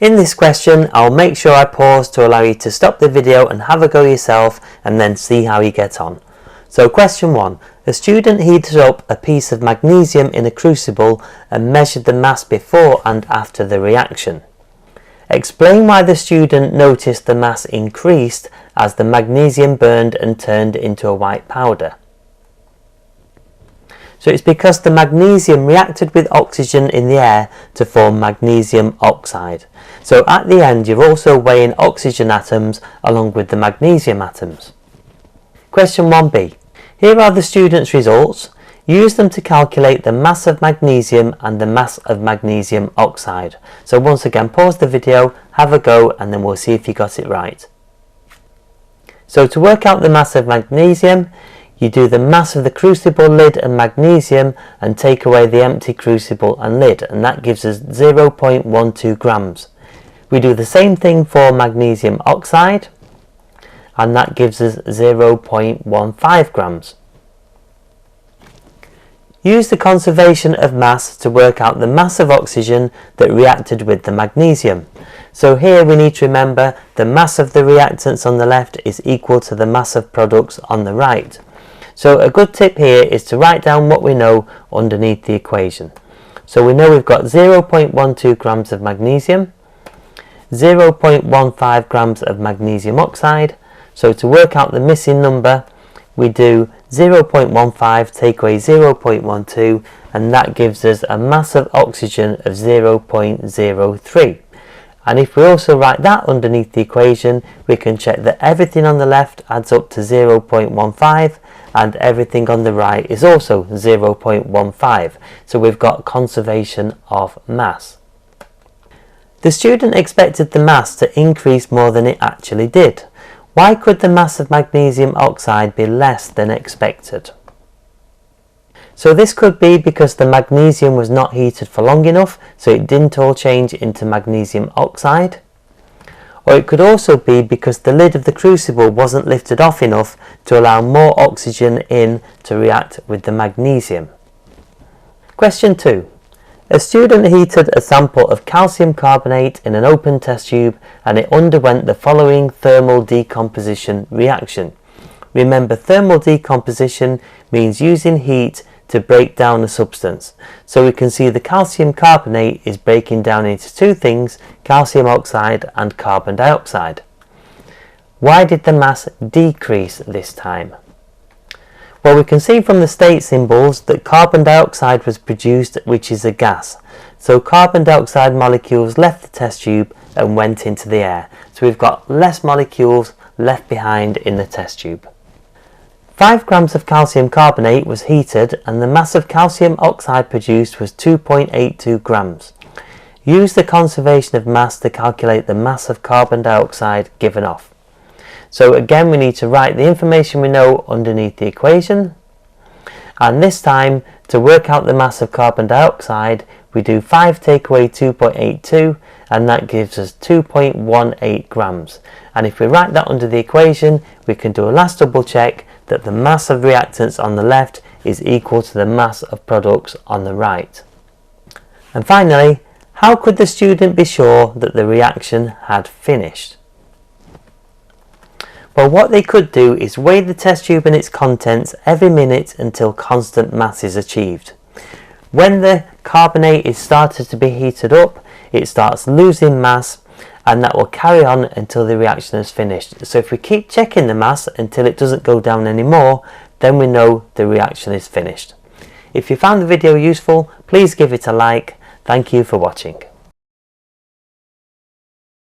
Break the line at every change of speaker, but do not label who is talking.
In this question, I'll make sure I pause to allow you to stop the video and have a go yourself and then see how you get on. So question 1. A student heated up a piece of magnesium in a crucible and measured the mass before and after the reaction. Explain why the student noticed the mass increased as the magnesium burned and turned into a white powder. So it's because the magnesium reacted with oxygen in the air to form magnesium oxide. So at the end you're also weighing oxygen atoms along with the magnesium atoms. Question 1b. Here are the students' results. Use them to calculate the mass of magnesium and the mass of magnesium oxide. So once again, pause the video, have a go, and then we'll see if you got it right. So to work out the mass of magnesium, you do the mass of the crucible lid and magnesium and take away the empty crucible and lid, and that gives us 0.12 grams. We do the same thing for magnesium oxide, and that gives us 0.15 grams. Use the conservation of mass to work out the mass of oxygen that reacted with the magnesium. So here we need to remember the mass of the reactants on the left is equal to the mass of products on the right. So a good tip here is to write down what we know underneath the equation. So we know we've got 0.12 grams of magnesium, 0.15 grams of magnesium oxide. So to work out the missing number, we do 0.15 take away 0.12, and that gives us a mass of oxygen of 0.03. And if we also write that underneath the equation, we can check that everything on the left adds up to 0.15 and everything on the right is also 0.15. So we've got conservation of mass. The student expected the mass to increase more than it actually did. Why could the mass of magnesium oxide be less than expected? So this could be because the magnesium was not heated for long enough, so it didn't all change into magnesium oxide. Or it could also be because the lid of the crucible wasn't lifted off enough to allow more oxygen in to react with the magnesium. Question 2. A student heated a sample of calcium carbonate in an open test tube and it underwent the following thermal decomposition reaction. Remember, thermal decomposition means using heat to break down a substance. So we can see the calcium carbonate is breaking down into two things, calcium oxide and carbon dioxide. Why did the mass decrease this time? Well, we can see from the state symbols that carbon dioxide was produced, which is a gas. So carbon dioxide molecules left the test tube and went into the air. So we've got less molecules left behind in the test tube. 5 grams of calcium carbonate was heated and the mass of calcium oxide produced was 2.82 grams. Use the conservation of mass to calculate the mass of carbon dioxide given off. So again, we need to write the information we know underneath the equation, and this time to work out the mass of carbon dioxide we do 5 take away 2.82, and that gives us 2.18 grams. And if we write that under the equation, we can do a last double check that the mass of reactants on the left is equal to the mass of products on the right. And finally, how could the student be sure that the reaction had finished? Well, what they could do is weigh the test tube and its contents every minute until constant mass is achieved. When the carbonate is started to be heated up, it starts losing mass, and that will carry on until the reaction is finished. So if we keep checking the mass until it doesn't go down anymore, then we know the reaction is finished. If you found the video useful, please give it a like. Thank you for watching.